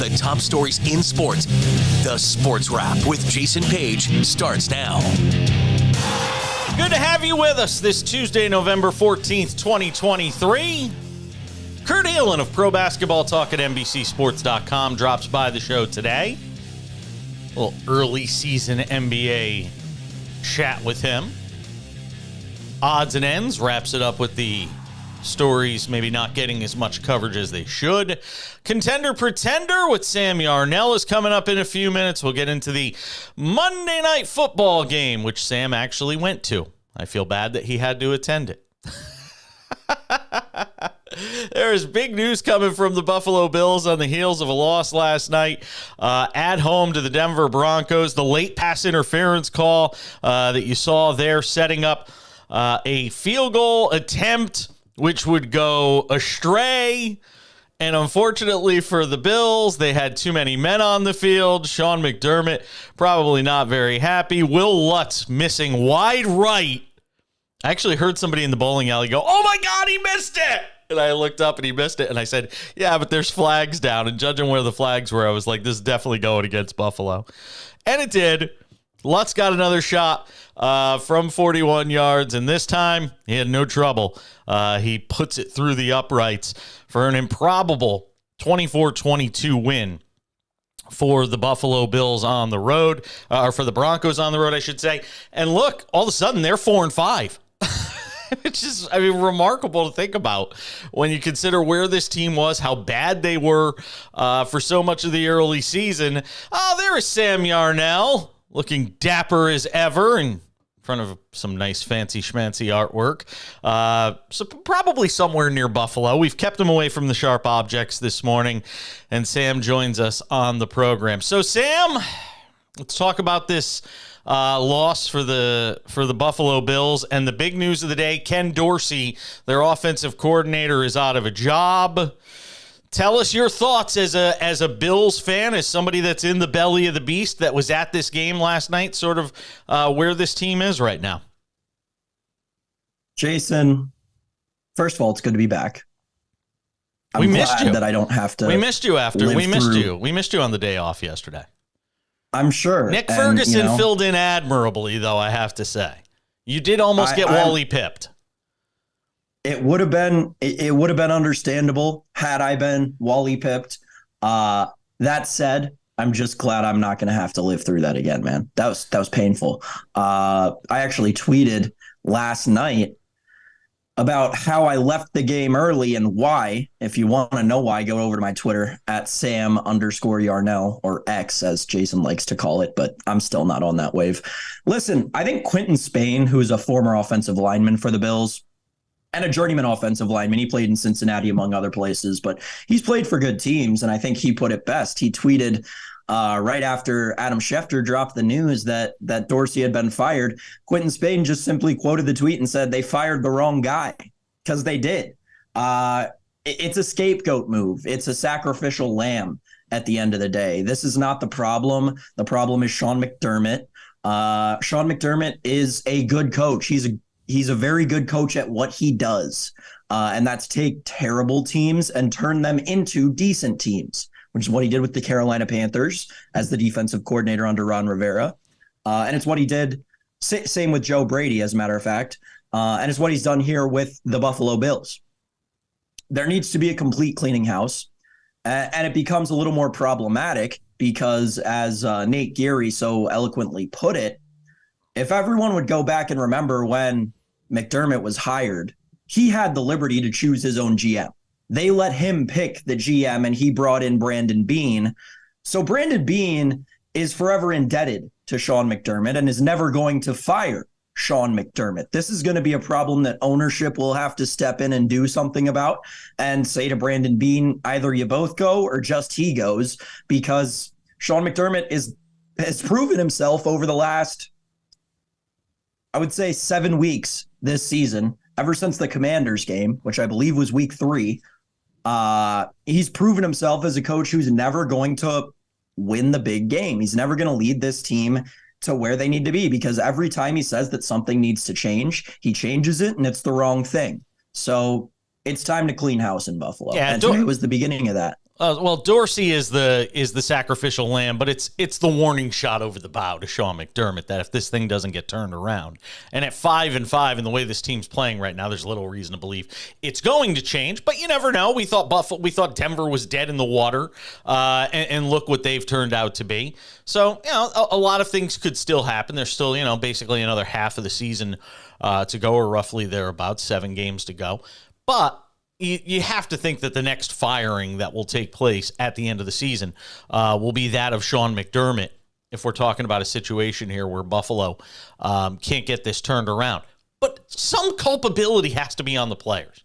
The top stories in sports. The Sports Wrap with Jason Page starts now. Good to have you with us this Tuesday, November 14th, 2023. Kurt Helin of Pro Basketball Talk at NBCSports.com drops by the show today. A little early season NBA chat with him. Odds and Ends wraps it up with the stories maybe not getting as much coverage as they should. Contender Pretender with Sam Yarnell is coming up in a few minutes. We'll get into the Monday Night Football game, which Sam actually went to. I feel bad that he had to attend it. There is big news coming from the Buffalo Bills on the heels of a loss last night at home to the Denver Broncos. The late pass interference call that you saw there setting up a field goal attempt which would go astray. And unfortunately for the Bills, they had too many men on the field. Sean McDermott probably not very happy. Will Lutz missing wide right. I actually heard somebody in the bowling alley go, "Oh my God, he missed it!" And I looked up and he missed it. And I said, "Yeah, but there's flags down." And judging where the flags were, I was like, this is definitely going against Buffalo. And it did. Lutz got another shot from 41 yards, and this time he had no trouble. He puts it through the uprights for an improbable 24-22 win for the Buffalo Bills on the road, or for the Broncos on the road, I should say. And look, all of a sudden they're 4-5. It's just, remarkable to think about when you consider where this team was, how bad they were for so much of the early season. Oh, there is Sam Yarnell, looking dapper as ever in front of some nice fancy schmancy artwork. So probably somewhere near Buffalo. We've kept him away from the sharp objects this morning, and Sam joins us on the program. So Sam, let's talk about this loss for the Buffalo Bills. And the big news of the day, Ken Dorsey, their offensive coordinator, is out of a job. Tell us your thoughts as a Bills fan, as somebody that's in the belly of the beast that was at this game last night, sort of where this team is right now. Jason, first of all, it's good to be back. We missed you. That I don't have to. We missed you after. We missed you. We missed you on the day off yesterday. I'm sure. Nick Ferguson filled in admirably, though, I have to say. You did almost get Wally pipped. It would have been understandable had I been Wally pipped. That said, I'm just glad I'm not going to have to live through that again, man. That was painful. I actually tweeted last night about how I left the game early and why. If you want to know why, go over to my Twitter at Sam_Yarnell, or X as Jason likes to call it, but I'm still not on that wave. Listen, I think Quinton Spain, who is a former offensive lineman for the Bills, and a journeyman offensive lineman. He played in Cincinnati, among other places, but he's played for good teams, and I think he put it best. He tweeted right after Adam Schefter dropped the news that Dorsey had been fired. Quinton Spain just simply quoted the tweet and said, "They fired the wrong guy," because they did. It's a scapegoat move. It's a sacrificial lamb at the end of the day. This is not the problem. The problem is Sean McDermott. Sean McDermott is a good coach. He's a very good coach at what he does, and that's take terrible teams and turn them into decent teams, which is what he did with the Carolina Panthers as the defensive coordinator under Ron Rivera. And it's what he did, same with Joe Brady, as a matter of fact, and it's what he's done here with the Buffalo Bills. There needs to be a complete cleaning house, and it becomes a little more problematic because, as Nate Geary so eloquently put it, if everyone would go back and remember when McDermott was hired, he had the liberty to choose his own GM. They let him pick the GM, and he brought in Brandon Beane. So Brandon Beane is forever indebted to Sean McDermott and is never going to fire Sean McDermott. This is going to be a problem that ownership will have to step in and do something about and say to Brandon Beane, either you both go or just he goes, because Sean McDermott has proven himself over the last, I would say, 7 weeks this season, ever since the Commanders game, which I believe was week 3. He's proven himself as a coach who's never going to win the big game. He's never going to lead this team to where they need to be, because every time he says that something needs to change, he changes it, and it's the wrong thing. So it's time to clean house in Buffalo. Yeah, and today was the beginning of that. Well, Dorsey is the sacrificial lamb, but it's the warning shot over the bow to Sean McDermott that if this thing doesn't get turned around, and at 5-5 in the way this team's playing right now, there's little reason to believe it's going to change. But you never know. We thought Denver was dead in the water, and look what they've turned out to be. So a lot of things could still happen. There's still basically another half of the season to go, or roughly thereabouts, 7 games to go, but. You have to think that the next firing that will take place at the end of the season will be that of Sean McDermott, if we're talking about a situation here where Buffalo can't get this turned around. But some culpability has to be on the players.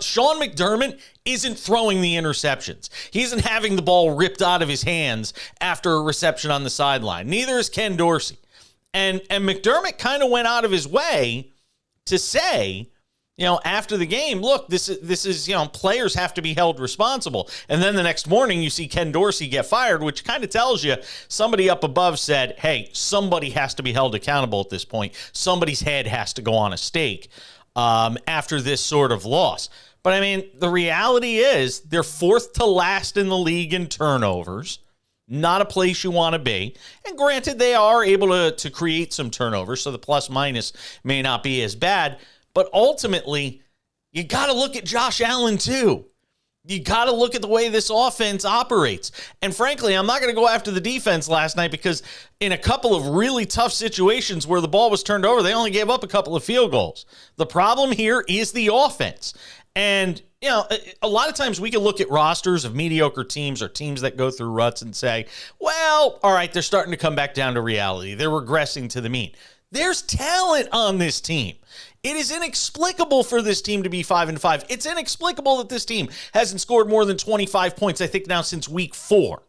Sean McDermott isn't throwing the interceptions. He isn't having the ball ripped out of his hands after a reception on the sideline. Neither is Ken Dorsey. And McDermott kind of went out of his way to say, after the game, look, this is players have to be held responsible. And then the next morning you see Ken Dorsey get fired, which kind of tells you somebody up above said, hey, somebody has to be held accountable at this point. Somebody's head has to go on a stake after this sort of loss. But I mean, the reality is they're 4th to last in the league in turnovers. Not a place you want to be. And granted, they are able to create some turnovers, so the plus minus may not be as bad. But ultimately, you got to look at Josh Allen, too. You got to look at the way this offense operates. And frankly, I'm not going to go after the defense last night because in a couple of really tough situations where the ball was turned over, they only gave up a couple of field goals. The problem here is the offense. And, a lot of times we can look at rosters of mediocre teams or teams that go through ruts and say, well, all right, they're starting to come back down to reality. They're regressing to the mean. There's talent on this team. It is inexplicable for this team to be 5-5. It's inexplicable that this team hasn't scored more than 25 points, I think now since week 4.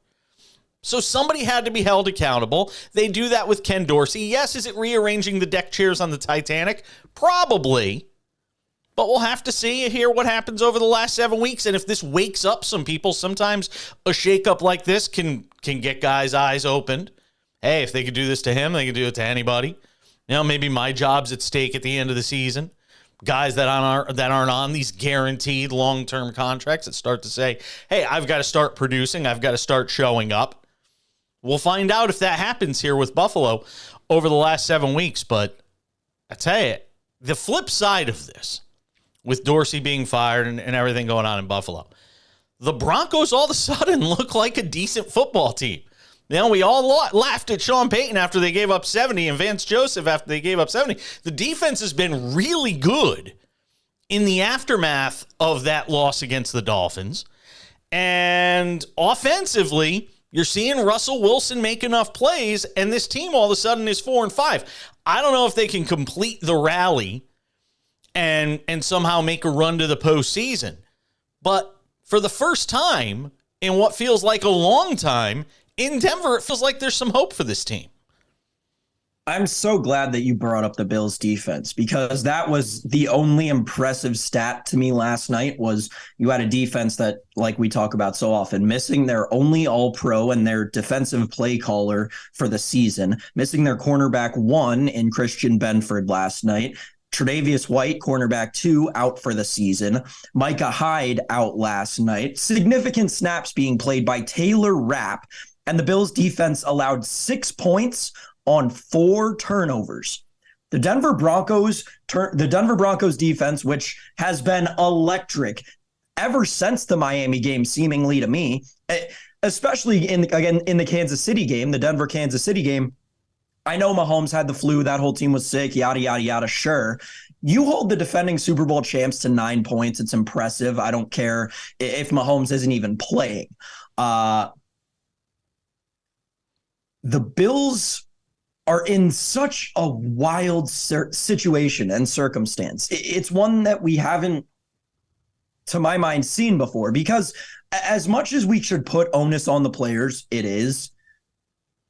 So somebody had to be held accountable. They do that with Ken Dorsey. Yes, is it rearranging the deck chairs on the Titanic? Probably. But we'll have to see here what happens over the last 7 weeks. And if this wakes up some people, sometimes a shakeup like this can get guys' eyes opened. Hey, if they could do this to him, they can do it to anybody. Maybe my job's at stake at the end of the season. Guys that aren't on these guaranteed long-term contracts that start to say, hey, I've got to start producing. I've got to start showing up. We'll find out if that happens here with Buffalo over the last 7 weeks. But I tell you, the flip side of this, with Dorsey being fired and everything going on in Buffalo, the Broncos all of a sudden look like a decent football team. We all laughed at Sean Payton after they gave up 70 and Vance Joseph after they gave up 70. The defense has been really good in the aftermath of that loss against the Dolphins. And offensively, you're seeing Russell Wilson make enough plays, and this team all of a sudden is 4-5. I don't know if they can complete the rally and somehow make a run to the postseason. But for the first time in what feels like a long time, in Denver, it feels like there's some hope for this team. I'm so glad that you brought up the Bills defense because that was the only impressive stat to me last night was you had a defense that, like we talk about so often, missing their only all-pro and their defensive play caller for the season, missing their cornerback 1 in Christian Benford last night, Tre'Davious White, cornerback 2, out for the season. Micah Hyde out last night. Significant snaps being played by Taylor Rapp. And the Bills defense allowed 6 points on 4 turnovers. The Denver Broncos defense, which has been electric ever since the Miami game, seemingly to me, especially in the Kansas City game, the Denver-Kansas City game. I know Mahomes had the flu. That whole team was sick, yada, yada, yada. Sure. You hold the defending Super Bowl champs to 9 points. It's impressive. I don't care if Mahomes isn't even playing. The Bills are in such a wild situation and circumstance. It's one that we haven't, to my mind, seen before, because as much as we should put onus on the players, this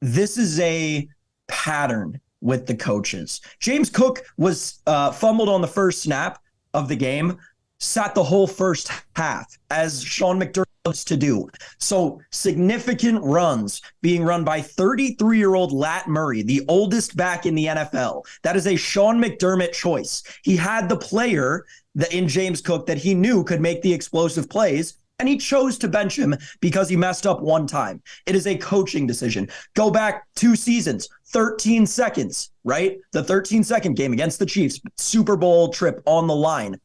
is a pattern with the coaches. James Cook was fumbled on the first snap of the game, sat the whole first half, as Sean McDermott loves to do. So significant runs being run by 33-year-old Lat Murray, the oldest back in the NFL. That is a Sean McDermott choice. He had the player in James Cook that he knew could make the explosive plays, And he chose to bench him because he messed up one time. It is a coaching decision. Go back 2 seasons, 13 seconds, right? The 13-second game against the Chiefs, Super Bowl trip on the line.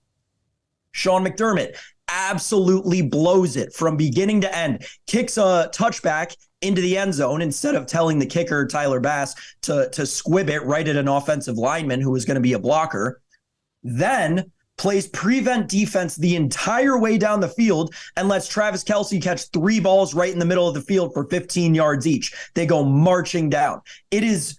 Sean McDermott absolutely blows it from beginning to end, kicks a touchback into the end zone instead of telling the kicker, Tyler Bass, to squib it right at an offensive lineman who was going to be a blocker. Then plays prevent defense the entire way down the field and lets Travis Kelce catch 3 balls right in the middle of the field for 15 yards each. They go marching down. It is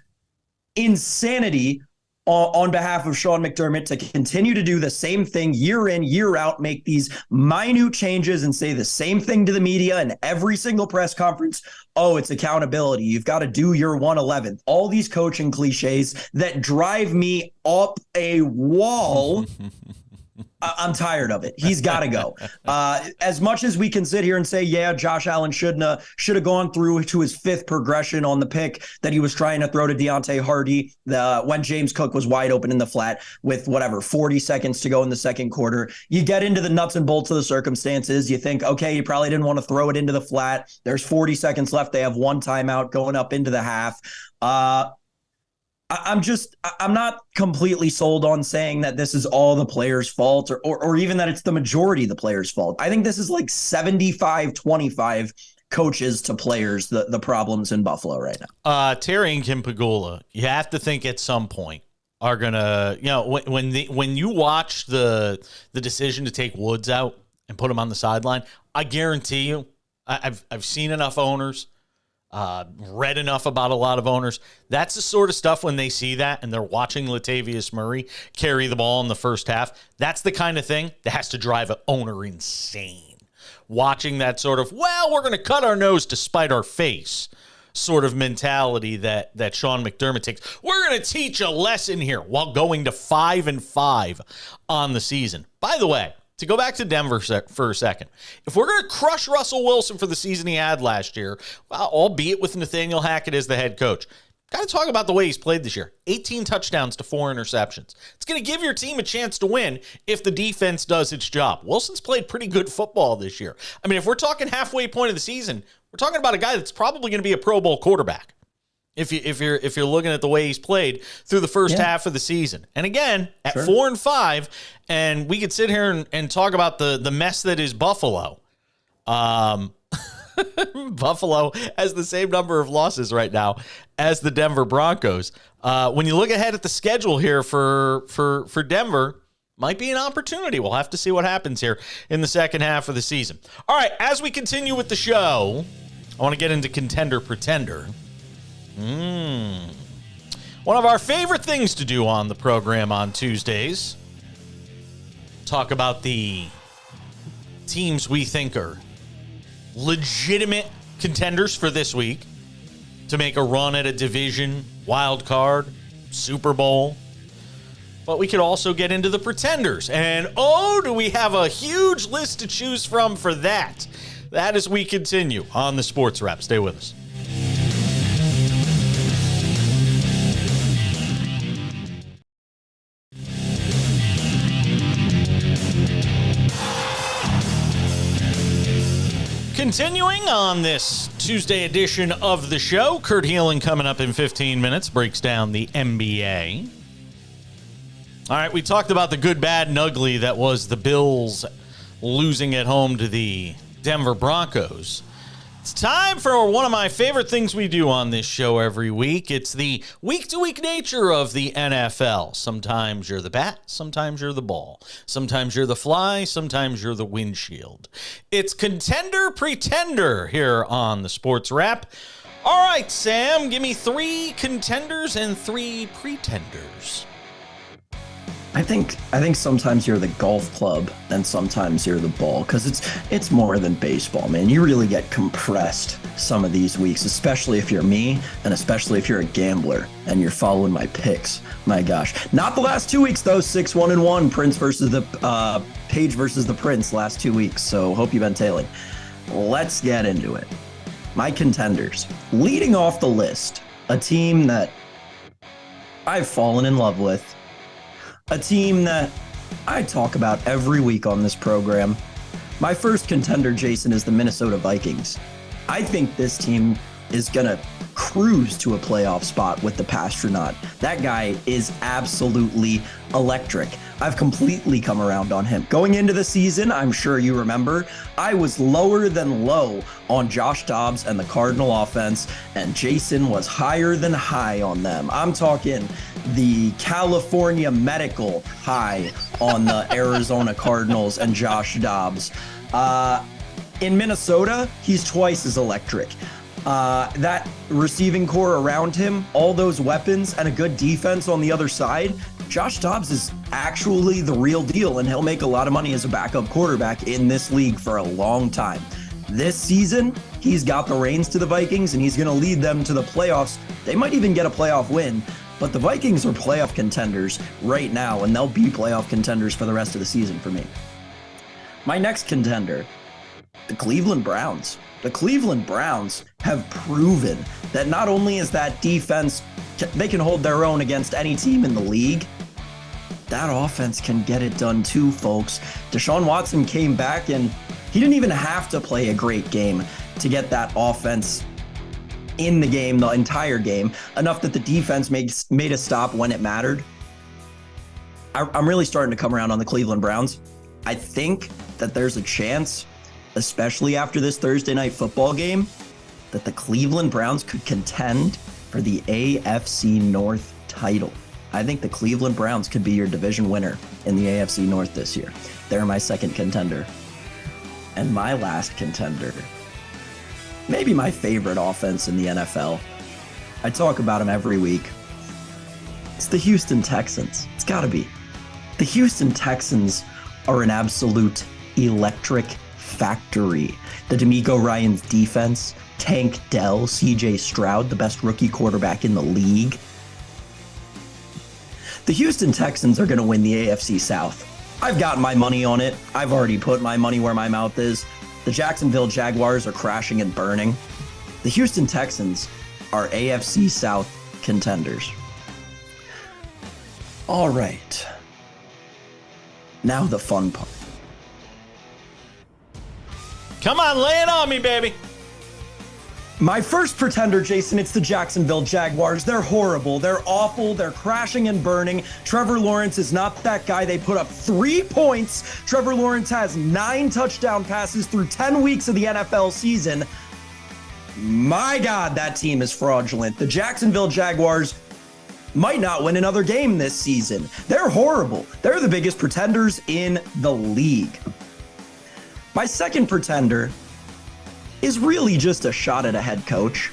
insanity on behalf of Sean McDermott to continue to do the same thing year in, year out, make these minute changes and say the same thing to the media in every single press conference. Oh, it's accountability. You've got to do your 111th. All these coaching cliches that drive me up a wall. I'm tired of it. He's got to go. As much as we can sit here and say, yeah, Josh Allen should have gone through to his 5th progression on the pick that he was trying to throw to Deontay Hardy when James Cook was wide open in the flat with 40 seconds to go in the second quarter. You get into the nuts and bolts of the circumstances. You think, okay, you probably didn't want to throw it into the flat. There's 40 seconds left. They have 1 timeout going up into the half. I'm not completely sold on saying that this is all the players' fault or even that it's the majority of the players' fault. I think this is like 75-25 coaches to players, the problems in Buffalo right now. Terry and Kim Pagula, you have to think at some point are going to, when you watch the decision to take Woods out and put him on the sideline, I guarantee you, I've seen enough owners, read enough about a lot of owners. That's the sort of stuff when they see that and they're watching Latavius Murray carry the ball in the first half. That's the kind of thing that has to drive an owner insane. Watching that sort of, well, we're going to cut our nose to spite our face sort of mentality that Sean McDermott takes. We're going to teach a lesson here while going to 5-5 on the season. By the way, to go back to Denver for a second, if we're going to crush Russell Wilson for the season he had last year, well, albeit with Nathaniel Hackett as the head coach, got to talk about the way he's played this year. 18 touchdowns to 4 interceptions. It's going to give your team a chance to win if the defense does its job. Wilson's played pretty good football this year. I mean, if we're talking halfway point of the season, we're talking about a guy that's probably going to be a Pro Bowl quarterback. If you're looking at the way he's played through the first half of the season. And again, at 4-5, and we could sit here and talk about the mess that is Buffalo. Buffalo has the same number of losses right now as the Denver Broncos. When you look ahead at the schedule here for Denver, might be an opportunity. We'll have to see what happens here in the second half of the season. All right, as we continue with the show, I want to get into Contender Pretender. One of our favorite things to do on the program on Tuesdays. Talk about the teams we think are legitimate contenders for this week to make a run at a division, wild card, Super Bowl. But we could also get into the pretenders. And do we have a huge list to choose from for that. That as we continue on the Sports Wrap. Stay with us. Continuing on this Tuesday edition of the show, Kurt Helin coming up in 15 minutes, breaks down the NBA. All right, we talked about the good, bad, and ugly that was the Bills losing at home to the Denver Broncos. It's time for one of my favorite things we do on this show every week. It's the week-to-week nature of the NFL. Sometimes you're the bat, sometimes you're the ball. Sometimes you're the fly, sometimes you're the windshield. It's Contender Pretender here on the Sports Wrap. All right, Sam, give me 3 contenders and 3 pretenders. I think sometimes you're the golf club and sometimes you're the ball, because it's more than baseball, man. You really get compressed some of these weeks, especially if you're me and especially if you're a gambler and you're following my picks. My gosh. Not the last 2 weeks, though. 6-1-1, Prince versus the Page versus the Prince last 2 weeks. So hope you've been tailing. Let's get into it. My contenders. Leading off the list, a team that I've fallen in love with. A team that I talk about every week on this program. My first contender, Jason, is the Minnesota Vikings. I think this team is going to cruise to a playoff spot with the Pastronaut. That guy is absolutely electric. I've completely come around on him. Going into the season, I'm sure you remember, I was lower than low on Josh Dobbs and the Cardinal offense, and Jason was higher than high on them. I'm talking the California medical high on the Arizona Cardinals and Josh Dobbs. In Minnesota, he's twice as electric. That receiving core around him, all those weapons, and a good defense on the other side, Josh Dobbs is actually the real deal, and he'll make a lot of money as a backup quarterback in this league for a long time. This season, he's got the reins to the Vikings, and he's going to lead them to the playoffs. They might even get a playoff win, but the Vikings are playoff contenders right now, and they'll be playoff contenders for the rest of the season for me. My next contender, the Cleveland Browns. The Cleveland Browns have proven that not only is that defense, they can hold their own against any team in the league, that offense can get it done too, folks. Deshaun Watson came back, and he didn't even have to play a great game to get that offense in the game, the entire game, enough that the defense made a stop when it mattered. I'm really starting to come around on the Cleveland Browns. I think that there's a chance, especially after this Thursday night football game, that the Cleveland Browns could contend for the AFC North title. I think the Cleveland Browns could be your division winner in the AFC North this year. They're my second contender. And my last contender, maybe my favorite offense in the NFL. I talk about them every week. It's the Houston Texans. It's got to be. The Houston Texans are an absolute electric factory. The D'Amico Ryans defense, Tank Dell, CJ Stroud, the best rookie quarterback in the league. The Houston Texans are going to win the AFC South. I've got my money on it. I've already put my money where my mouth is. The Jacksonville Jaguars are crashing and burning. The Houston Texans are AFC South contenders. All right. Now the fun part. Come on, lay it on me, baby. My first pretender, Jason, it's the Jacksonville Jaguars. They're horrible. They're awful. They're crashing and burning. Trevor Lawrence is not that guy. They put up 3 points. Trevor Lawrence has 9 touchdown passes through 10 weeks of the NFL season. My God, that team is fraudulent. The Jacksonville Jaguars might not win another game this season. They're horrible. They're the biggest pretenders in the league. My second pretender is really just a shot at a head coach.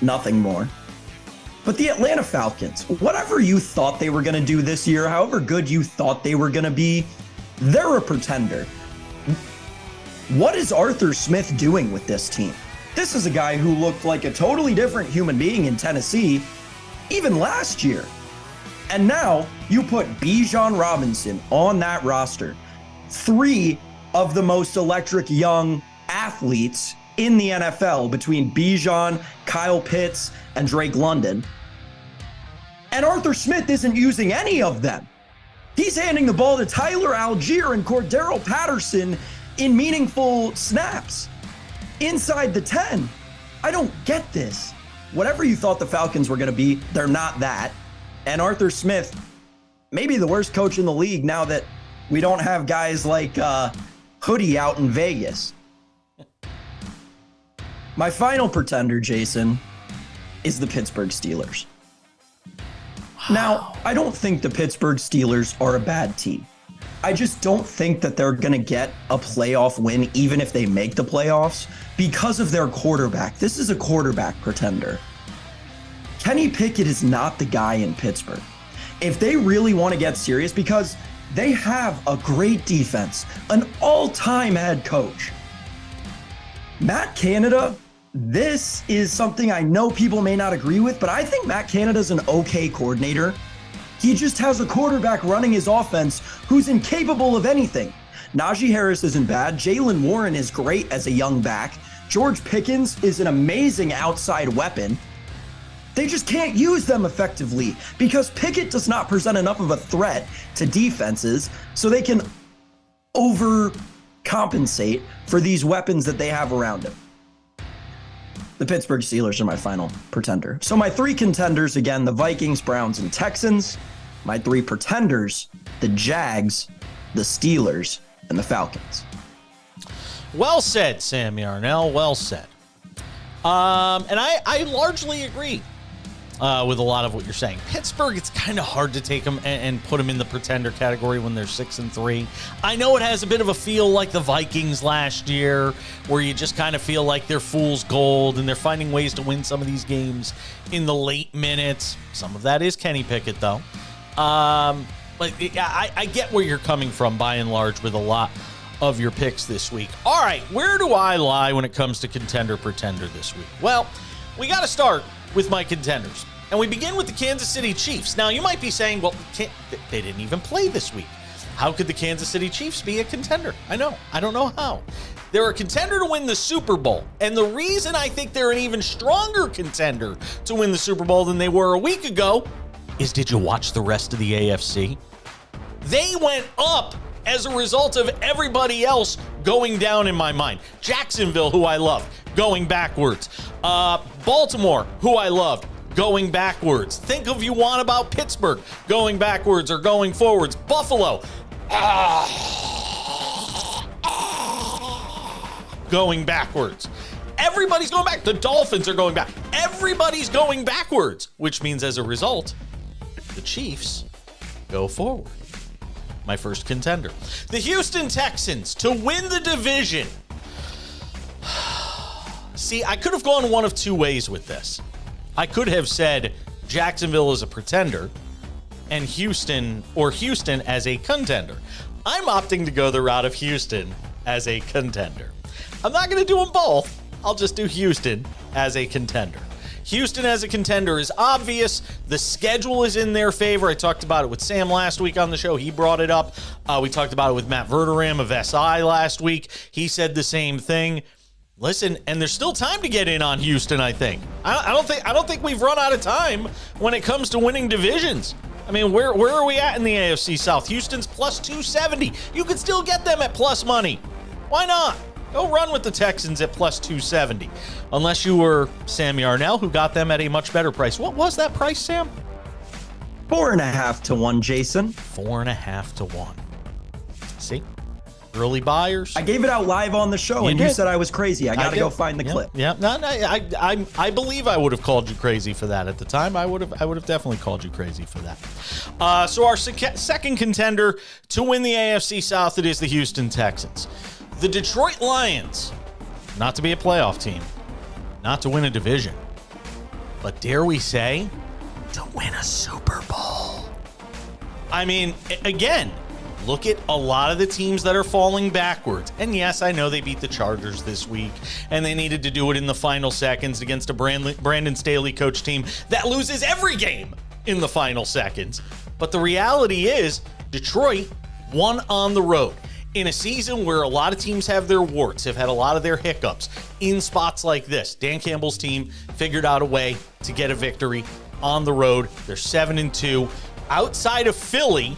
Nothing more. But the Atlanta Falcons, whatever you thought they were going to do this year, however good you thought they were going to be, they're a pretender. What is Arthur Smith doing with this team? This is a guy who looked like a totally different human being in Tennessee, even last year. And now you put Bijan Robinson on that roster. 3 of the most electric young athletes in the NFL between Bijan, Kyle Pitts, and Drake London. And Arthur Smith isn't using any of them. He's handing the ball to Tyler Algier and Cordero Patterson in meaningful snaps inside the 10. I don't get this. Whatever you thought the Falcons were going to be, they're not that. And Arthur Smith, maybe the worst coach in the league now that we don't have guys like Hoodie out in Vegas. My final pretender, Jason, is the Pittsburgh Steelers. Now, I don't think the Pittsburgh Steelers are a bad team. I just don't think that they're going to get a playoff win, even if they make the playoffs, because of their quarterback. This is a quarterback pretender. Kenny Pickett is not the guy in Pittsburgh. If they really want to get serious, because they have a great defense, an all-time head coach. Matt Canada, this is something I know people may not agree with, but I think Matt Canada's an okay coordinator. He just has a quarterback running his offense who's incapable of anything. Najee Harris isn't bad. Jaylen Warren is great as a young back. George Pickens is an amazing outside weapon. They just can't use them effectively because Pickett does not present enough of a threat to defenses so they can overcome compensate for these weapons that they have around him. The Pittsburgh Steelers are my final pretender. So my 3 contenders, again, the Vikings, Browns, and Texans. My 3 pretenders, the Jags, the Steelers, and the Falcons. Well said, Sam Yarnell. Well said. And I largely agree with a lot of what you're saying. Pittsburgh, it's kind of hard to take them and put them in the pretender category when they're 6-3. I know it has a bit of a feel like the Vikings last year, where you just kind of feel like they're fool's gold and they're finding ways to win some of these games in the late minutes. Some of that is Kenny Pickett, though. But I get where you're coming from by and large with a lot of your picks this week. All right, where do I lie when it comes to contender pretender this week? Well, we got to start with my contenders. And we begin with the Kansas City Chiefs. Now, you might be saying, well, they didn't even play this week. How could the Kansas City Chiefs be a contender? I know. I don't know how. They're a contender to win the Super Bowl. And the reason I think they're an even stronger contender to win the Super Bowl than they were a week ago is, did you watch the rest of the AFC? They went up as a result of everybody else going down in my mind. Jacksonville, who I love, going backwards. Baltimore, who I loved, going backwards. Think of you want about Pittsburgh going backwards or going forwards. Buffalo, going backwards. Everybody's going back. The Dolphins are going back. Everybody's going backwards, which means as a result, the Chiefs go forward. My first contender. The Houston Texans to win the division. See, I could have gone one of 2 ways with this. I could have said Jacksonville is a pretender and Houston as a contender. I'm opting to go the route of Houston as a contender. I'm not going to do them both. I'll just do Houston as a contender. Houston as a contender is obvious. The schedule is in their favor. I talked about it with Sam last week on the show. He brought it up. We talked about it with Matt Verderam of SI last week. He said the same thing. Listen, and there's still time to get in on Houston, I think. I don't think we've run out of time when it comes to winning divisions. I mean, where are we at in the AFC South? Houston's plus 270. You could still get them at plus money. Why not? Go run with the Texans at plus 270. Unless you were Sam Yarnell, who got them at a much better price. What was that price, Sam? 4.5 to 1, Jason. 4.5 to 1. See? Early buyers. I gave it out live on the show, and you said I was crazy. I got to go find the clip. Yeah, no, I believe I would have called you crazy for that at the time. I would have definitely called you crazy for that. So our second contender to win the AFC South, it is the Houston Texans. The Detroit Lions, not to be a playoff team, not to win a division, but dare we say, to win a Super Bowl. I mean, again, look at a lot of the teams that are falling backwards. And yes, I know they beat the Chargers this week, and they needed to do it in the final seconds against a Brandon Staley coach team that loses every game in the final seconds. But the reality is, Detroit won on the road. In a season where a lot of teams have their warts, have had a lot of their hiccups, in spots like this, Dan Campbell's team figured out a way to get a victory on the road. They're 7-2. Outside of Philly,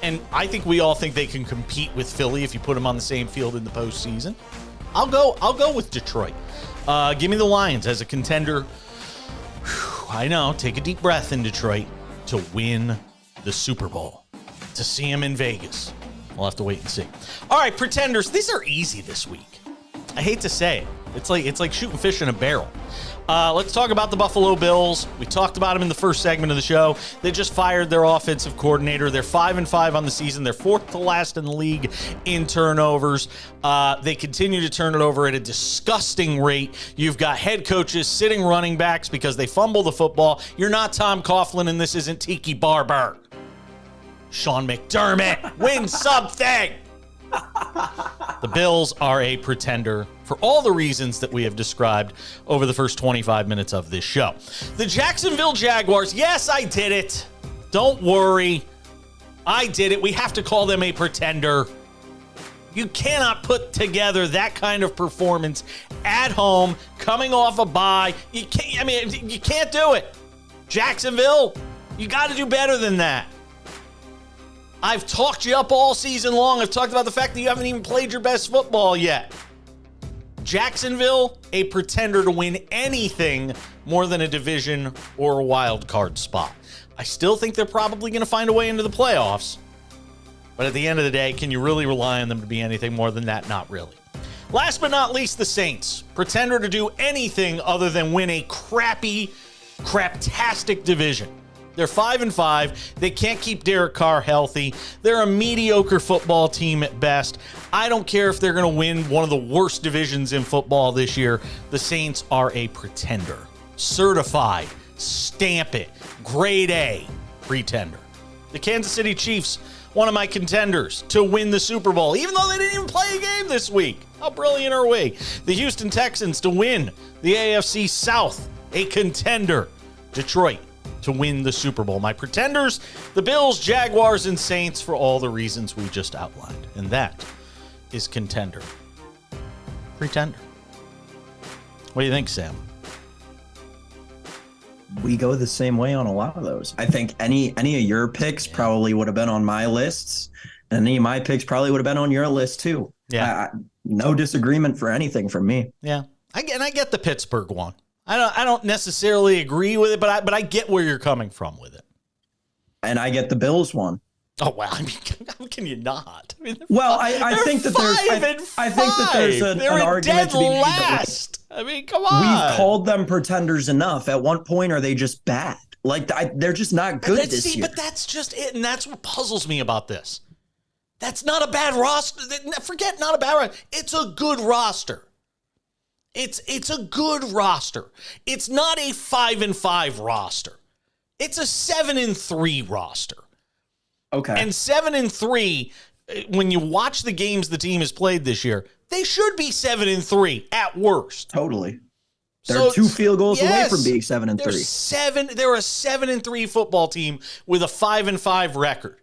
and I think we all think they can compete with Philly if you put them on the same field in the postseason. I'll go with Detroit. Give me the Lions as a contender. Whew, I know, take a deep breath in Detroit to win the Super Bowl. To see them in Vegas. We'll have to wait and see. All right, pretenders. These are easy this week. I hate to say it. It's like shooting fish in a barrel. Let's talk about the Buffalo Bills. We talked about them in the first segment of the show. They just fired their offensive coordinator. They're 5-5 on the season. They're 4th to last in the league in turnovers. They continue to turn it over at a disgusting rate. You've got head coaches sitting running backs because they fumble the football. You're not Tom Coughlin, and this isn't Tiki Barber. Sean McDermott, win something. The Bills are a pretender for all the reasons that we have described over the first 25 minutes of this show. The Jacksonville Jaguars, yes, I did it. Don't worry. I did it. We have to call them a pretender. You cannot put together that kind of performance at home, coming off a bye. You can't do it. Jacksonville, you got to do better than that. I've talked you up all season long. I've talked about the fact that you haven't even played your best football yet. Jacksonville, a pretender to win anything more than a division or a wild card spot. I still think they're probably going to find a way into the playoffs. But at the end of the day, can you really rely on them to be anything more than that? Not really. Last but not least, the Saints. Pretender to do anything other than win a craptastic division. They're 5-5. They can't keep Derek Carr healthy. They're a mediocre football team at best. I don't care if they're going to win one of the worst divisions in football this year. The Saints are a pretender. Certified. Stamp it. Grade A. Pretender. The Kansas City Chiefs, one of my contenders to win the Super Bowl, even though they didn't even play a game this week. How brilliant are we? The Houston Texans to win the AFC South, a contender. Detroit to win the Super Bowl. My pretenders, the Bills, Jaguars, and Saints for all the reasons we just outlined. And that is contender. Pretender. What do you think, Sam? We go the same way on a lot of those. I think any of your picks probably would have been on my lists, and any of my picks probably would have been on your list too. Yeah. No disagreement for anything from me. Yeah. I get the Pittsburgh one. I don't necessarily agree with it, but I get where you're coming from with it. And I get the Bills one. Oh wow! I mean, how can you not? I mean, well, I think that there's an argument to be made last. I mean, come on. We've called them pretenders enough. At one point, are they just bad? Like they're just not good this year. But that's just it, and that's what puzzles me about this. That's not a bad roster. Forget not a bad roster. It's a good roster. It's a good roster. It's not a 5-5 roster. It's a 7-3 roster. Okay. And 7-3, when you watch the games the team has played this year, they should be 7-3 at worst. Totally. They're 2 field goals away from being 7-3. They're a 7-3 football team with a 5-5 record.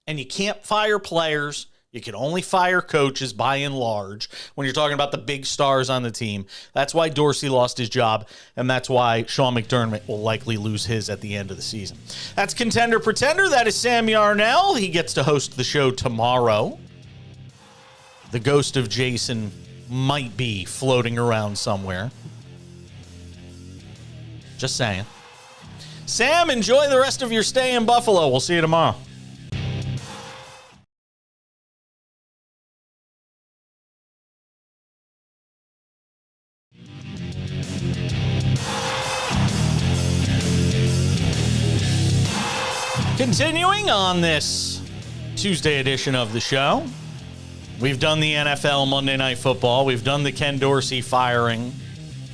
And you can't fire players. You can only fire coaches by and large when you're talking about the big stars on the team. That's why Dorsey lost his job, and that's why Sean McDermott will likely lose his at the end of the season. That's Contender Pretender. That is Sam Yarnell. He gets to host the show tomorrow. The ghost of Jason might be floating around somewhere. Just saying. Sam, enjoy the rest of your stay in Buffalo. We'll see you tomorrow. Continuing on this Tuesday edition of the show, we've done the NFL Monday Night Football. We've done the Ken Dorsey firing.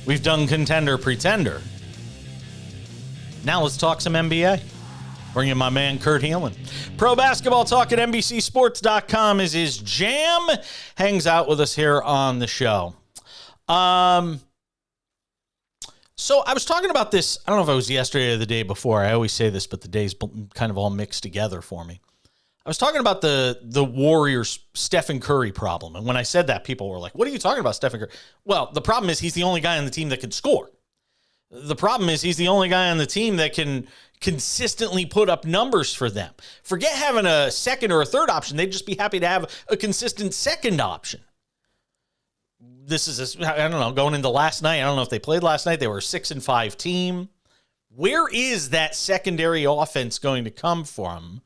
We've done Contender Pretender. Now let's talk some NBA. Bring in my man, Kurt Helin. Pro basketball talk at NBCSports.com is his jam. Hangs out with us here on the show. So I was talking about this, I don't know if it was yesterday or the day before. I always say this, but the days kind of all mixed together for me. I was talking about the Warriors' Stephen Curry problem. And when I said that, people were like, what are you talking about, Stephen Curry? Well, the problem is he's the only guy on the team that can score. The problem is he's the only guy on the team that can consistently put up numbers for them. Forget having a second or a third option. They'd just be happy to have a consistent second option. This is, I don't know, going into last night. I don't know if they played last night. They were a 6-5 team. Where is that secondary offense going to come from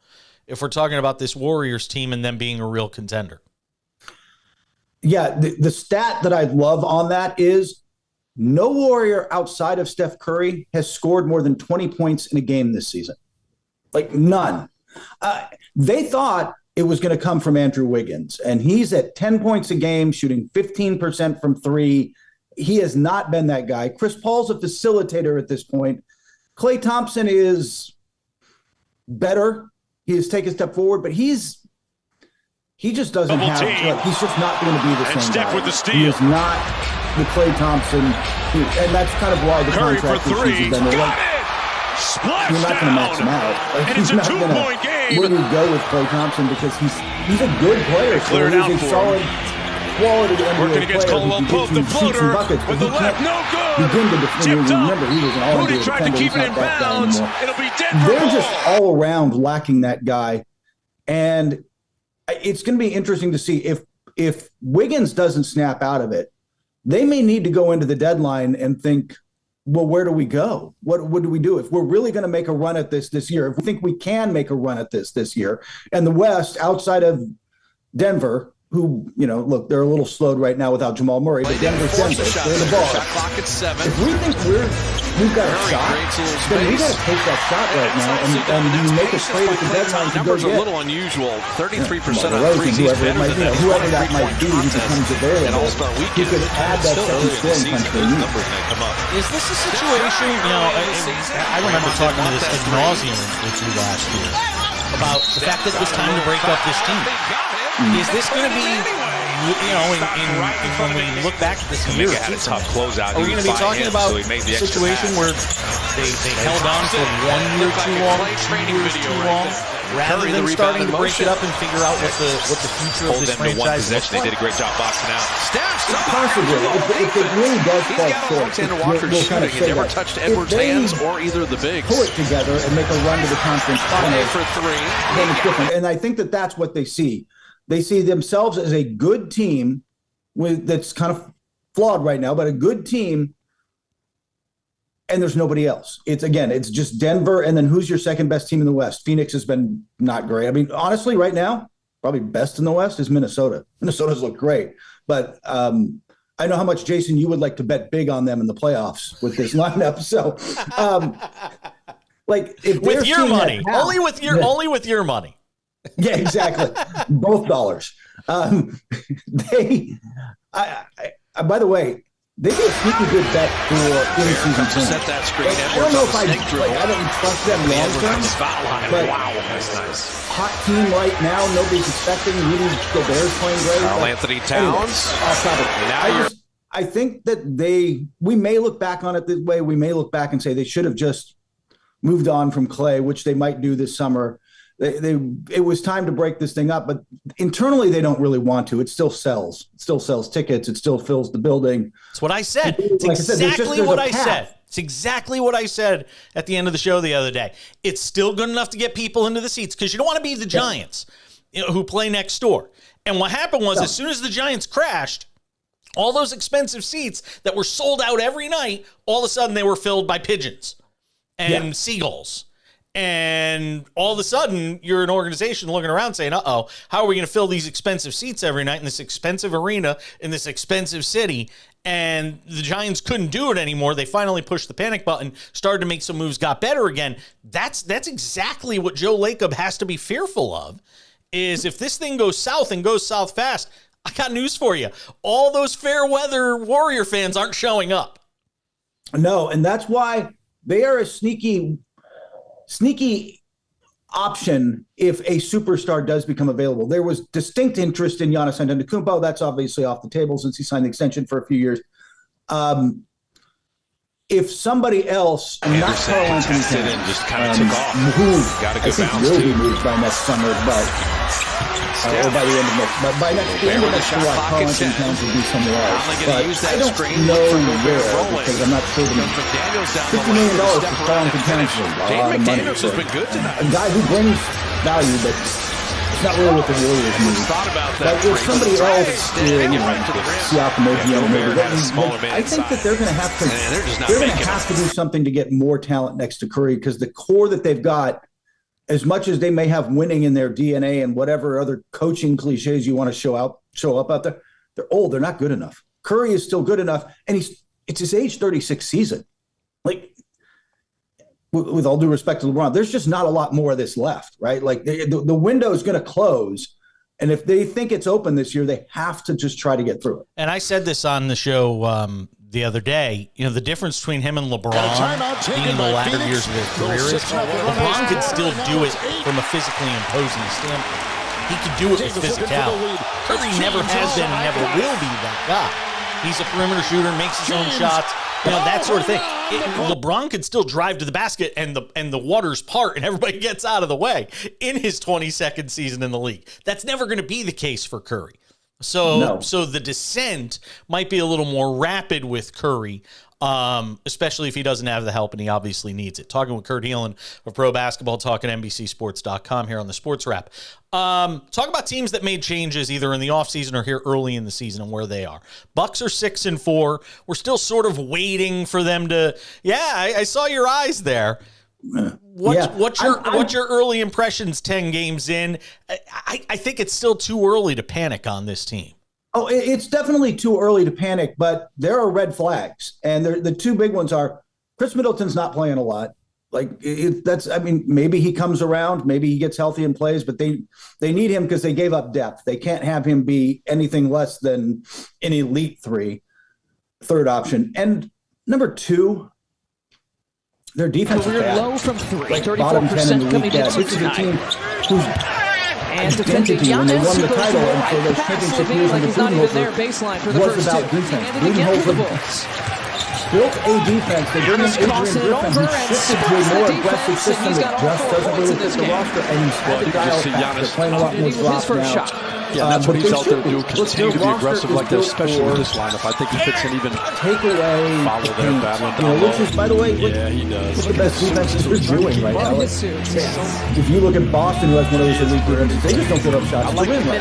if we're talking about this Warriors team and them being a real contender? Yeah, the stat that I love on that is no Warrior outside of Steph Curry has scored more than 20 points in a game this season. Like none. They thought it was going to come from Andrew Wiggins, and he's at 10 points a game, shooting 15% from 3. He has not been that guy. Chris Paul's a facilitator at this point. Klay Thompson is better. He has taken a step forward, but he just doesn't have, like, he's just not going to be the same Steph guy. with the steal. He is not the Klay Thompson, and that's kind of why the Curry contract for 3. issues have been Got it! Splash you're not going to max him down! out. Like, And it's you're a not gonna two-point game. really go with Klay Thompson because he's a good player. Cleared out He's for a solid quality NBA Working against player. Caldwell He Pope, the gets some floater buckets, but with the he left, can't no good. begin to defend. Tipped up. Remember, he was an all-NBA Rudy tried to defender. keep He's it in not that guy bounds. anymore. It'll be Denver They're ball. just all around lacking that guy. And it's going to be interesting to see if Wiggins doesn't snap out of it, they may need to go into the deadline and think, well, where do we go? What do we do? If we're really going to make a run at this year, if we think we can make a run at this year, and the West outside of Denver, who, look, they're a little slowed right now without Jamal Murray, but Denver's Denver. They're in the ball. Shot clock at 7. If we think we've got a shot, then we got to take that shot right now and we make a trade at the deadline to go numbers get. A little unusual. 33% on Rosen, threes. He's better than that. whoever that might be who becomes available. An All-Star He weekend. could add that second scoring punch they need. Numbers may come up. Is this a situation, I remember talking to this ad nauseum with you last year about the fact that it was time to break up this team. Is this going to be, when we look back at this year, Had a tough closeout. are we going to be talking about a situation where they held on for 1 year too long, 2 years too long, rather than starting to break it up and figure out what the future of this franchise looks They like? did a great job boxing out. Possibly. If it really does fall short, we'll kind of say never that. touched If Edwards' they hands or either of the bigs. pull it together and make a run to the conference finals, For 3. then it's different. And I think that that's what they see. They see themselves as a good team that's kind of flawed right now, but a good team, and there's nobody else. It's just Denver, and then who's your second best team in the West? Phoenix has been not great. I mean, honestly, right now, probably best in the West is Minnesota. Minnesota's look great, but I know how much, Jason, you would like to bet big on them in the playoffs with this lineup. So, if With your money, only with your money. Yeah, exactly. Both dollars. By the way, they get a sneaky good bet for in-season Set that screen. I don't know if I don't trust them long term, but Wow, that's nice. hot team right now. Nobody's expecting. Rudy Gobert's playing great. Karl But Anthony Towns. anyway, I think that we may look back on it this way. We may look back and say they should have just moved on from Clay, which they might do this summer. It was time to break this thing up, but internally they don't really want to. It still sells. It still sells tickets. It still fills the building. That's what I said. It's exactly what I said. It's exactly what I said at the end of the show the other day. It's still good enough to get people into the seats because you don't want to be the Giants, who play next door. And what happened was, as soon as the Giants crashed, all those expensive seats that were sold out every night, all of a sudden they were filled by pigeons and seagulls. And all of a sudden, you're an organization looking around saying, how are we going to fill these expensive seats every night in this expensive arena in this expensive city? And the Giants couldn't do it anymore. They finally pushed the panic button, started to make some moves, got better again. That's exactly what Joe Lacob has to be fearful of, is if this thing goes south and goes south fast, I got news for you. All those fair weather Warrior fans aren't showing up. No, and that's why they are a sneaky option if a superstar does become available. There was distinct interest in Giannis Antetokounmpo. That's obviously off the table since he signed the extension for a few years. If somebody else, not Karl Anthony Towns, just kind of took off. Got a good I think bounce will too. be moved by next summer, but or by the end of next. But by the end of next year, Karl Anthony Towns will be somewhere else. But I don't know where because I'm not sure. $50 million for Karl Anthony Towns is a lot of money. McDaniels has been good tonight. A guy who brings value, but it's not really what the Warriors need. Thought about that. But if somebody else, Siakam, I think that they're going to have to. they're just not They're going to making have to do something to get more talent next to Curry because the core that they've got, as much as they may have winning in their DNA and whatever other coaching cliches you want to show up out there, they're old. They're not good enough. Curry is still good enough, and it's his age 36 season. Like, with all due respect to LeBron, there's just not a lot more of this left, right? Like the window is going to close, and if they think it's open this year, they have to just try to get through it. And I said this on the show the other day, the difference between him and LeBron being in the latter years of his career is LeBron could still do it from a physically imposing standpoint. He could do it with physicality. Curry never has been and never will be that guy. He's a perimeter shooter, makes his own shots, that sort of thing. LeBron could still drive to the basket and the waters part and everybody gets out of the way in his 22nd season in the league. That's never going to be the case for Curry. So the descent might be a little more rapid with Curry. especially if he doesn't have the help, and he obviously needs it. Talking with Kurt Helin of Pro Basketball Talk at NBCSports.com here on the Sports Wrap. Talk about teams that made changes either in the offseason or here early in the season and where they are. Bucks are 6-4. We're still sort of waiting for them to. Yeah, I saw your eyes there. What's your early impressions 10 games in? I think it's still too early to panic on this team. Oh, it's definitely too early to panic, but there are red flags. And the two big ones are Chris Middleton's not playing a lot. Maybe he comes around, maybe he gets healthy and plays, but they need him because they gave up depth. They can't have him be anything less than an elite third option. And number two, their defense is bad. Low from three, like bottom 10 in the league. This is a team who's identity when they won the title, and for those championship years under Budenholzer was about defense. Budenholzer built a defense. They bring in Adrian Griffin, who shifted to a more aggressive system that just doesn't really fit the roster, and he's they're playing a lot more drop now. Yeah, that's what he's out there to do. Continue to be aggressive like this, especially with this lineup. I think he fits in even take away follow their battling down which is, by the way, he does. The best defenses they're doing right now. If you look at Boston, who has one of those elite defenses, they just don't give up shots to win. I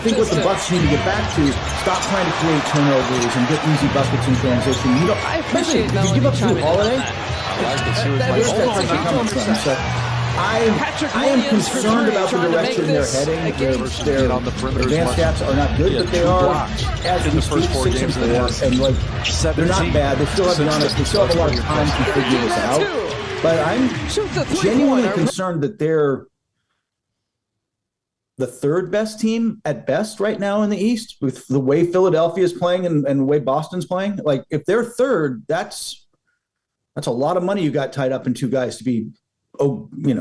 think what the Bucks need to get back to, stop trying to create turnovers and get easy buckets in transition. I appreciate that. You give up to Holiday. I am concerned about the direction they're heading. Their advanced stats are not good, but they are as in the first 4 games of the year, and they're not bad. They still have they still have a lot of time to figure this out. But I'm genuinely concerned that they're the third best team at best right now in the East, with the way Philadelphia is playing and the way Boston's playing. Like, if they're third, that's a lot of money you got tied up in two guys to be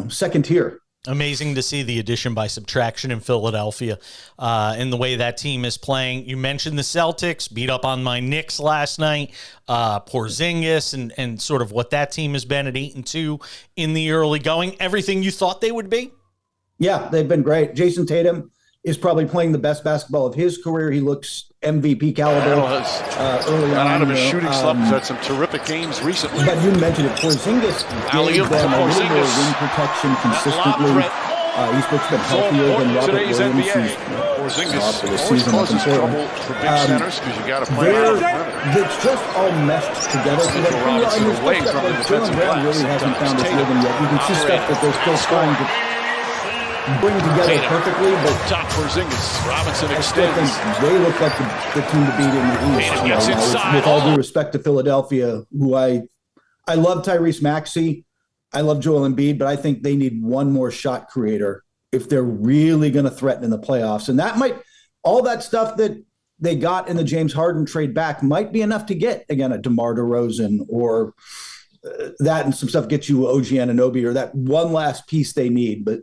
second tier. Amazing to see the addition by subtraction in Philadelphia in the way that team is playing. You mentioned the Celtics beat up on my Knicks last night. Porzingis and sort of what that team has been at 8-2 in the early going. Everything you thought they would be? Yeah, they've been great. Jason Tatum is probably playing the best basketball of his career. He looks MVP caliber early on. Out of his shooting slump, he's had some terrific games recently. But you mentioned it, Porzingis gave them a little more rim protection consistently. He's been healthier than Robert Williams. Porzingis always causes trouble for big centers because you got to play out of the perimeter. It's just all meshed together. Jaylen Brown really hasn't found his rhythm yet. You can see stuff that they're still trying to bring together perfectly, but top Porzingis, Robinson extends. They look like the team to beat in the East. With all due respect to Philadelphia, who I love Tyrese Maxey, I love Joel Embiid, but I think they need one more shot creator if they're really going to threaten in the playoffs. And that all that stuff that they got in the James Harden trade back might be enough to get, again, a DeMar DeRozan or that, and some stuff gets you OG Anunoby or that one last piece they need. But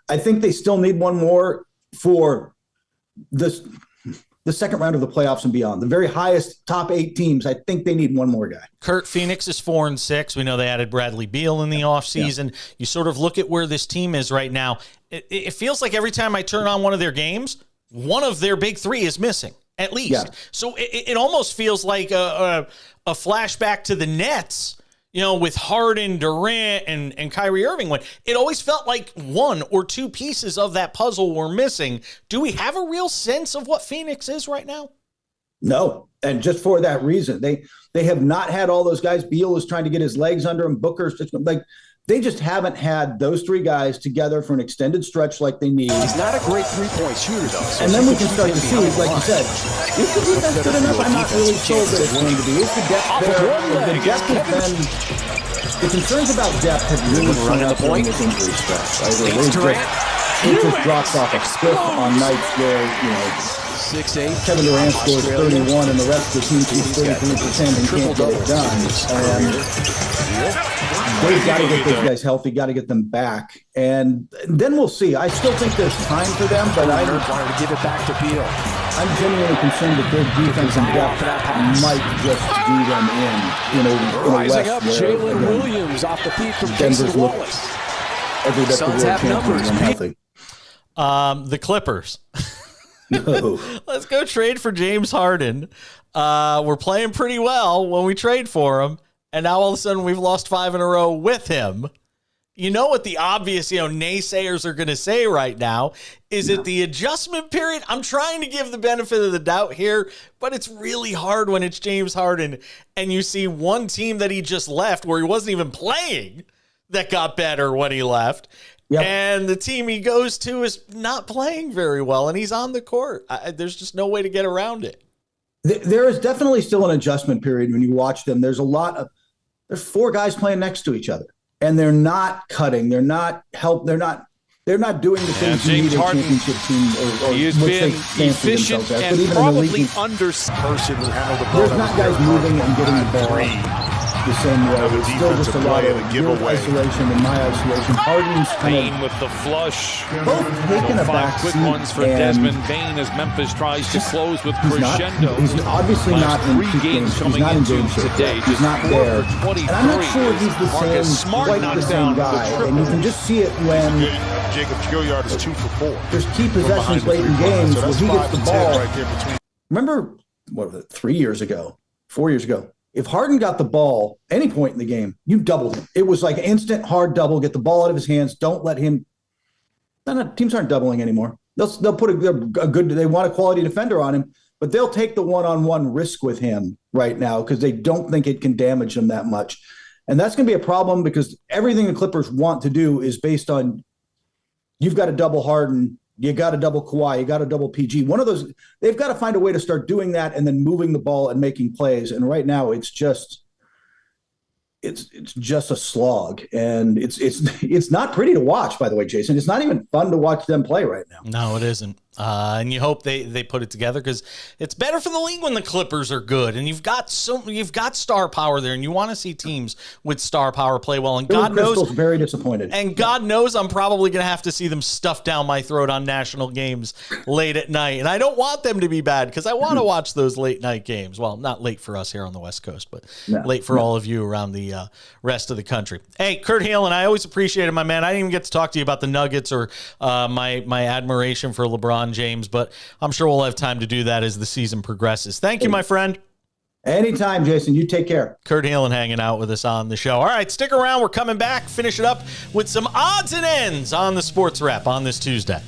I think they still need one more for the second round of the playoffs and beyond. The very highest top 8 teams, I think they need one more guy. Kurt, Phoenix is 4-6. We know they added Bradley Beal in the offseason. Yeah. You sort of look at where this team is right now. It feels like every time I turn on one of their games, one of their big 3 is missing, at least. Yeah. So it almost feels like a flashback to the Nets, with Harden, Durant, and Kyrie Irving. When it always felt like 1 or 2 pieces of that puzzle were missing. Do we have a real sense of what Phoenix is right now? No, and just for that reason. They have not had all those guys. Beal is trying to get his legs under him. Booker's just they just haven't had those 3 guys together for an extended stretch like they need. He's not a great 3-point shooter, though. So and then we can start to see, like you said, is the defense good enough? I'm not really sold that it's going to be. Is the depth there? The depth has been. The concerns about depth have really run up during this injury stretch. It just drops off a cliff on nights where, 6'8". Kevin Durant scores 31 and the rest of the team shoots 33% and can't get it done. And they've got to get those guys healthy, got to get them back. And then we'll see. I still think there's time for them, but I don't want to give it back to Beal. I'm genuinely concerned that their defense and depth might just do them in a rising West up, where Jalen Williams off the feet from Denver's Jason Wallace. Every bit the world champions unhealthy. The Clippers. No. Let's go trade for James Harden. We're playing pretty well when we trade for him, and now all of a sudden we've lost 5 in a row with him. You know what the obvious, naysayers are going to say right now? Is it the adjustment period? I'm trying to give the benefit of the doubt here, but it's really hard when it's James Harden and you see one team that he just left where he wasn't even playing that got better when he left. Yep. And the team he goes to is not playing very well, and he's on the court. There's just no way to get around it. There is definitely still an adjustment period when you watch them. There's 4 guys playing next to each other. And they're not cutting. They're not doing the things you need a championship team. He has been efficient and probably person who handled the ball. There's not guys moving and getting the ball the same way. It's still just a lot of your isolation and my isolation. Harden's Bain with the flush. Both taking a back quick ones for Desmond Bain as Memphis tries to close with crescendo. He's obviously not in peak games. He's not in game shape. He's not there. And I'm not sure he's quite the same guy. And you can just see it when Jacob Gilliard is 2 for 4. There's key possessions late in games where he gets the ball. Right, remember, 4 years ago? If Harden got the ball any point in the game, you doubled him. It was like instant hard double, get the ball out of his hands. Don't let him. Teams aren't doubling anymore. They'll put they want a quality defender on him, but they'll take the one-on-one risk with him right now because they don't think it can damage him that much. And that's going to be a problem because everything the Clippers want to do is based on you've got to double Harden, you got to double Kawhi, you got to double PG. One of those, they've got to find a way to start doing that and then moving the ball and making plays. And right now, it's just a slog, and it's not pretty to watch. By the way, Jason, it's not even fun to watch them play right now. No, it isn't. And you hope they put it together because it's better for the league when the Clippers are good, and you've got star power there, and you want to see teams with star power play well. And God knows, very disappointed. And God knows, I'm probably going to have to see them stuffed down my throat on national games late at night, and I don't want them to be bad because I want to watch those late night games. Well, not late for us here on the West Coast, but late for all of you around the rest of the country. Hey, Kurt Helin, I always appreciate it, my man. I didn't even get to talk to you about the Nuggets or my admiration for LeBron James, but I'm sure we'll have time to do that as the season progresses. Thank you, my friend. Anytime, Jason. You take care. Kurt Helin hanging out with us on the show. All right, stick around. We're coming back. Finish it up with some odds and ends on the Sports Wrap on this Tuesday.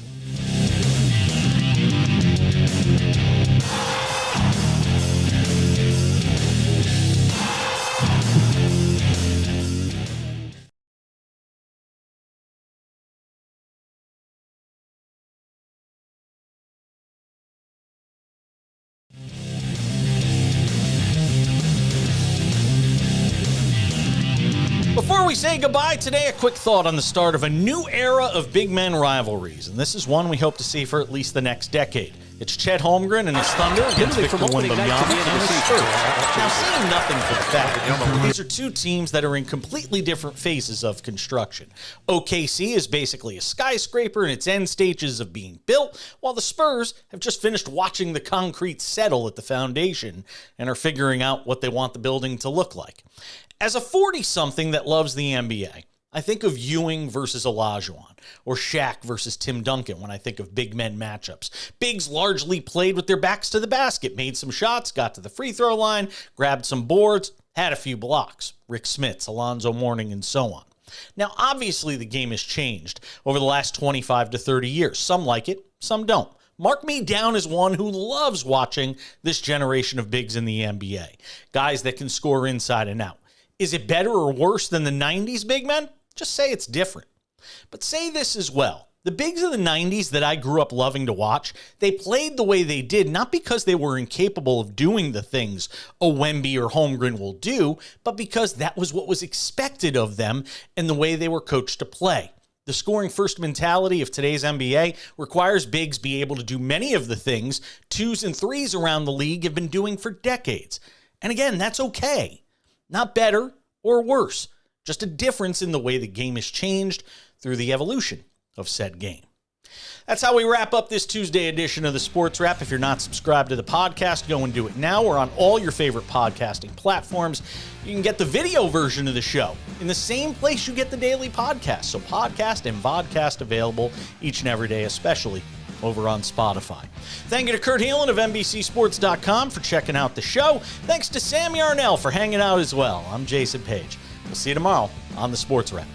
Before we say goodbye today, a quick thought on the start of a new era of big men rivalries, and this is one we hope to see for at least the next decade. It's Chet Holmgren and his Thunder against Victor Wembanyama and his Spurs. Now, saying nothing for the fact, these are two teams that are in completely different phases of construction. OKC is basically a skyscraper in its end stages of being built, while the Spurs have just finished watching the concrete settle at the foundation and are figuring out what they want the building to look like. As a 40-something that loves the NBA, I think of Ewing versus Olajuwon, or Shaq versus Tim Duncan when I think of big men matchups. Bigs largely played with their backs to the basket, made some shots, got to the free throw line, grabbed some boards, had a few blocks. Rick Smits, Alonzo Mourning, and so on. Now, obviously, the game has changed over the last 25 to 30 years. Some like it, some don't. Mark me down as one who loves watching this generation of bigs in the NBA. Guys that can score inside and out. Is it better or worse than the 90s big men? Just say it's different. But say this as well. The bigs of the 90s that I grew up loving to watch, they played the way they did, not because they were incapable of doing the things a Wemby or Holmgren will do, but because that was what was expected of them and the way they were coached to play. The scoring first mentality of today's NBA requires bigs be able to do many of the things twos and threes around the league have been doing for decades. And again, that's okay. Not better or worse, just a difference in the way the game has changed through the evolution of said game. That's how we wrap up this Tuesday edition of the Sports Wrap. If you're not subscribed to the podcast, go and do it now. We're on all your favorite podcasting platforms. You can get the video version of the show in the same place you get the daily podcast. So podcast and vodcast available each and every day, especially over on Spotify. Thank you to Kurt Helin of NBCSports.com for checking out the show. Thanks to Sam Yarnell for hanging out as well. I'm Jason Page. We'll see you tomorrow on the Sports Wrap.